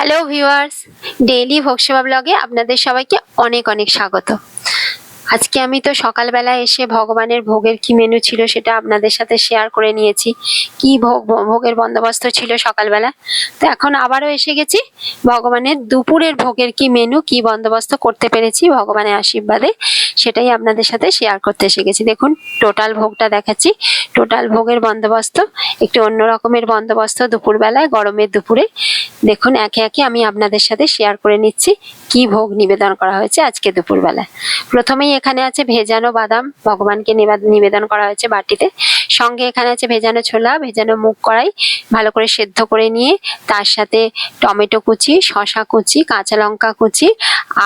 Hello viewers, daily ভোগ সেবা ব্লগে আপনাদের সবাইকে অনেক অনেক স্বাগত। আজকে আমি তো সকালবেলা এসে ভগবানের ভোগের কি মেনু ছিল সেটা আপনাদের সাথে শেয়ার করে নিয়েছি। কি ভোগের বন্দোবস্ত ছিল সকালবেলা। তো এখন আবারও এসে গেছি ভগবানের দুপুরের ভোগের কি মেনু, কি বন্দোবস্ত করতে পেরেছি ভগবানের আশীর্বাদে, সেটাই আপনাদের সাথে শেয়ার করতে এসে গেছি। দেখুন টোটাল ভোগটা দেখাচ্ছি। টোটাল ভোগের বন্দোবস্ত একটু অন্য রকমের বন্দোবস্ত দুপুরবেলায়, গরমের দুপুরে। দেখুন একে একে আমি আপনাদের সাথে শেয়ার করে নিচ্ছি কি ভোগ নিবেদন করা হয়েছে আজকে দুপুরবেলায়। প্রথমেই এখানে আছে ভেজানো বাদাম, ভগবানকে নিবেদন করা হয়েছে বাটিতে। সঙ্গে এখানে আছে ভেজানো ছোলা, ভেজানো মুগ কড়াই ভালো করে সেদ্ধ করে নিয়ে তার সাথে টমেটো কুচি, শসা কুচি, কাঁচা লঙ্কা কুচি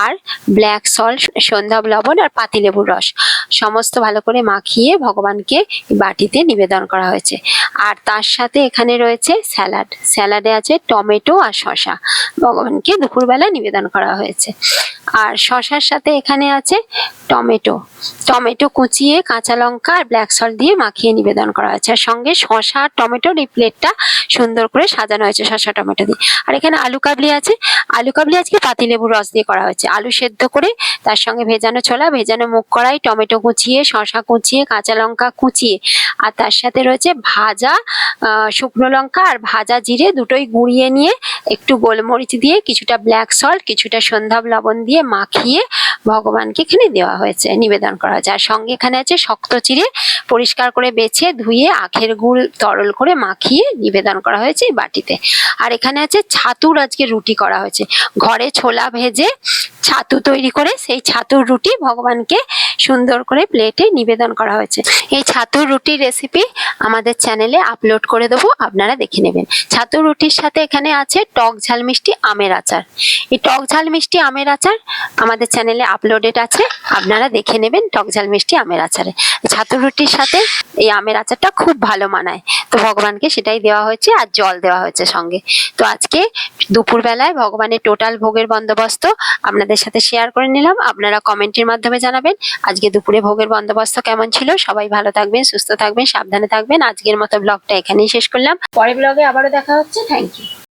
আর ব্ল্যাক সল্ট, সন্ধ্যব লবণ আর পাতিলেবুর রস সমস্ত ভালো করে মাখিয়ে ভগবানকে বাটিতে নিবেদন করা হয়েছে। আর তার সাথে এখানে রয়েছে স্যালাড। স্যালাডে আছে টমেটো আর শসা, ভগবানকে দুপুরবেলা নিবেদন করা হয়েছে। আর শসার সাথে এখানে আছে টমেটো কুচিয়ে কাঁচা লঙ্কা আর ব্ল্যাক সল্ট দিয়ে মাখিয়ে নিবেদন করা হয়েছে। আর সঙ্গে শসা আর টমেটোর এই প্লেটটা সুন্দর করে সাজানো হয়েছে শসা টমেটো দিয়ে। আর এখানে আলু কাবলি আছে। আলু কাবলি আজকে পাতিলেবুর রস দিয়ে করা হয়েছে। আলু সেদ্ধ করে তার সঙ্গে ভেজানো ছোলা, ভেজানো মুগ কড়াই, টমেটো কুচিয়ে, শসা কুচিয়ে, কাঁচা লঙ্কা কুচিয়ে আর তার সাথে রয়েছে ভাজা শুকনো লঙ্কা আর ভাজা জিরে দুটোই গুঁড়িয়ে নিয়ে একটু গোলমরিচ দিয়ে, কিছুটা ব্ল্যাক সল্ট, কিছুটা সন্ধ্যব লবণ দিয়ে মাখিয়ে ভগবানকে এখানে দেওয়া হয়েছে, নিবেদন করা হয়েছে। আর সঙ্গে এখানে আছে শক্ত চিড়ে পরিষ্কার করে বেছে ধুয়ে আখের গুড় তরল করে মাখিয়ে নিবেদন করা হয়েছে এই বাটিতে। আর এখানে আছে ছাতুর আজকে রুটি করা হয়েছে। ঘরে ছোলা ভেজে ছাতু তৈরি করে সেই ছাতুর রুটি ভগবানকে সুন্দর করে প্লেটে নিবেদন করা হয়েছে। এই ছাতুর রুটির রেসিপি আমাদের চ্যানেলে আপলোড করে দেবো, আপনারা দেখে নেবেন। ছাতুর রুটির সাথে এখানে আছে টক ঝাল মিষ্টি আমের আচার। এই টক ঝাল মিষ্টি আমের আচার আমাদের চ্যানেলে আপলোডেড আছে, আপনারা দেখে নেবেন। টক ঝাল মিষ্টি আমের আচারে ছাতুর রুটির সাথে এই আমের আচারটা খুব ভালো মানায়, তো ভগবানকে সেটাই দেওয়া হয়েছে আর জল দেওয়া হয়েছে সঙ্গে। তো আজকে দুপুরবেলায় ভগবানের টোটাল ভোগের বন্দোবস্ত আপনাদের সাথে শেয়ার করে নিলাম। আপনারা কমেন্টের মাধ্যমে জানাবেন আজকে দুপুরে ভোগের বন্দোবস্ত কেমন ছিল। সবাই ভালো থাকবেন, সুস্থ থাকবেন, সাবধানে থাকবেন। আজকের মতো ব্লগটা এখানেই শেষ করলাম। পরের ব্লগে আবারও দেখা হচ্ছে। Thank you.